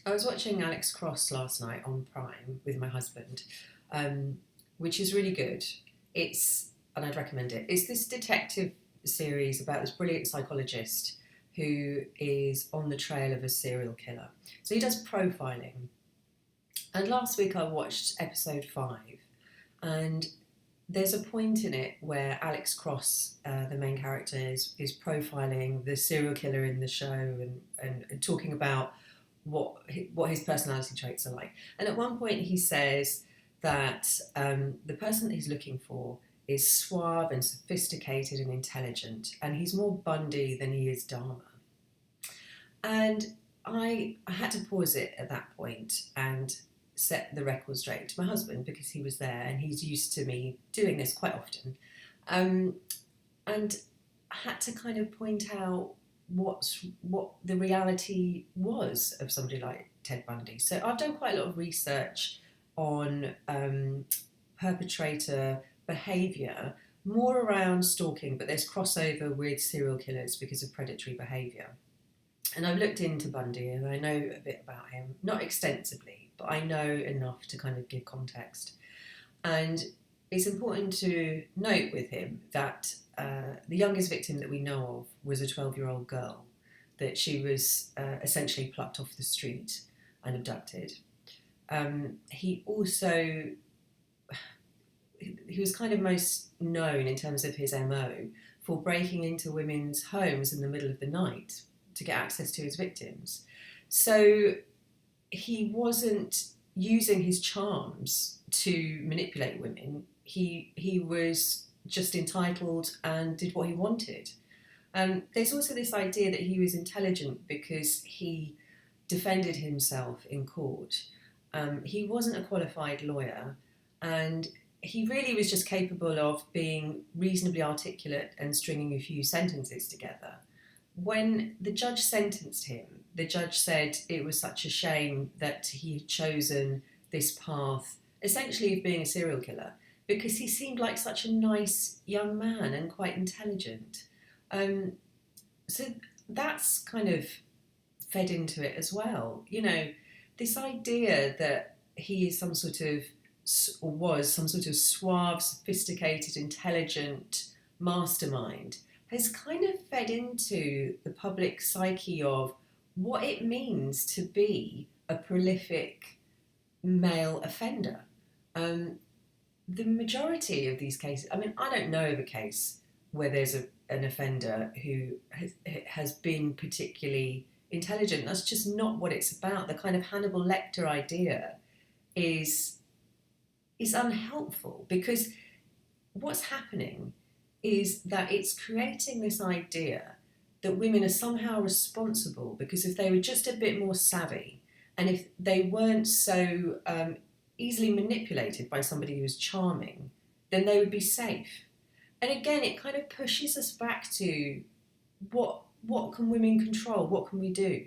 I was watching Alex Cross last night on Prime with my husband, um, which is really good. And I'd recommend it. It's this detective series about this brilliant psychologist who is on the trail of a serial killer. So he does profiling. And last week I watched episode 5, and there's a point in it where Alex Cross, the main character, is profiling the serial killer in the show and talking about what his personality traits are like. And at one point, he says that the person that he's looking for is suave and sophisticated and intelligent, and he's more Bundy than he is Dahmer. And I had to pause it at that point and set the record straight to my husband because he was there and he's used to me doing this quite often. Um, and I had to kind of point out what the reality was of somebody like Ted Bundy. So I've done quite a lot of research on perpetrator behaviour, more around stalking, but there's crossover with serial killers because of predatory behaviour. And I've looked into Bundy and I know a bit about him, not extensively, but I know enough to kind of give context. And it's important to note with him that the youngest victim that we know of was a 12-year-old girl, that she was essentially plucked off the street and abducted. He also, he was kind of most known in terms of his MO for breaking into women's homes in the middle of the night to get access to his victims. So he wasn't using his charms to manipulate women. He was just entitled and did what he wanted. There's also this idea that he was intelligent because he defended himself in court. He wasn't a qualified lawyer, and he really was just capable of being reasonably articulate and stringing a few sentences together. When the judge sentenced him, the judge said it was such a shame that he had chosen this path, essentially of being a serial killer, because he seemed like such a nice young man and quite intelligent. So that's kind of fed into it as well. You know, this idea that he is some sort of, or was some sort of suave, sophisticated, intelligent mastermind has kind of fed into the public psyche of what it means to be a prolific male offender. The majority of these cases, I mean, I don't know of a case where there's an offender who has been particularly intelligent. That's just not what it's about. The kind of Hannibal Lecter idea is unhelpful, because what's happening is that it's creating this idea that women are somehow responsible because if they were just a bit more savvy and if they weren't so easily manipulated by somebody who was charming, then they would be safe. And again, it kind of pushes us back to what can women control? What can we do?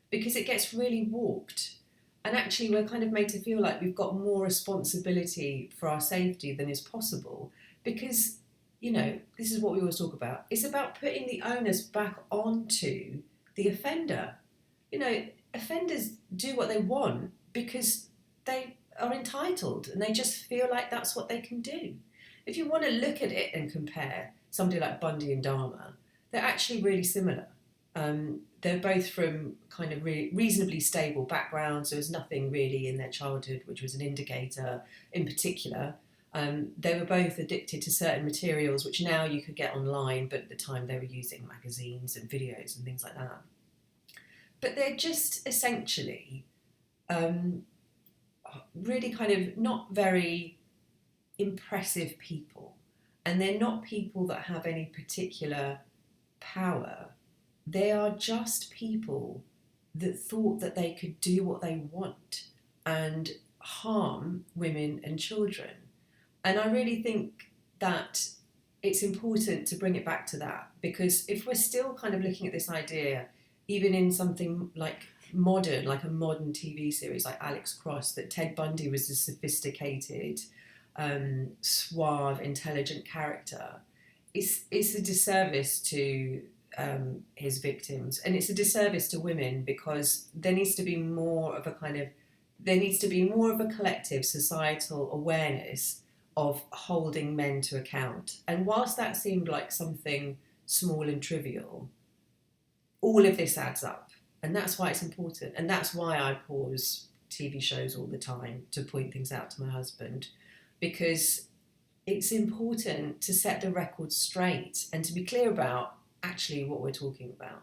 Because it gets really warped. And actually, we're kind of made to feel like we've got more responsibility for our safety than is possible. Because, you know, this is what we always talk about. It's about putting the onus back onto the offender. You know, offenders do what they want because they are entitled and they just feel like that's what they can do. If you want to look at it and compare somebody like Bundy and Dahmer, they're actually really similar. They're both from kind of reasonably stable backgrounds. There was nothing really in their childhood which was an indicator in particular. They were both addicted to certain materials which now you could get online, but at the time they were using magazines and videos and things like that. But they're just essentially really kind of not very impressive people. And they're not people that have any particular power. They are just people that thought that they could do what they want and harm women and children. And I really think that it's important to bring it back to that, because if we're still kind of looking at this idea, even in something like modern, like a modern TV series like Alex Cross, that Ted Bundy was a sophisticated, suave, intelligent character, it's a disservice to his victims, and it's a disservice to women because there needs to be more of a collective societal awareness of holding men to account. And whilst that seemed like something small and trivial, all of this adds up, and that's why it's important, and that's why I pause TV shows all the time to point things out to my husband, because it's important to set the record straight and to be clear about actually what we're talking about.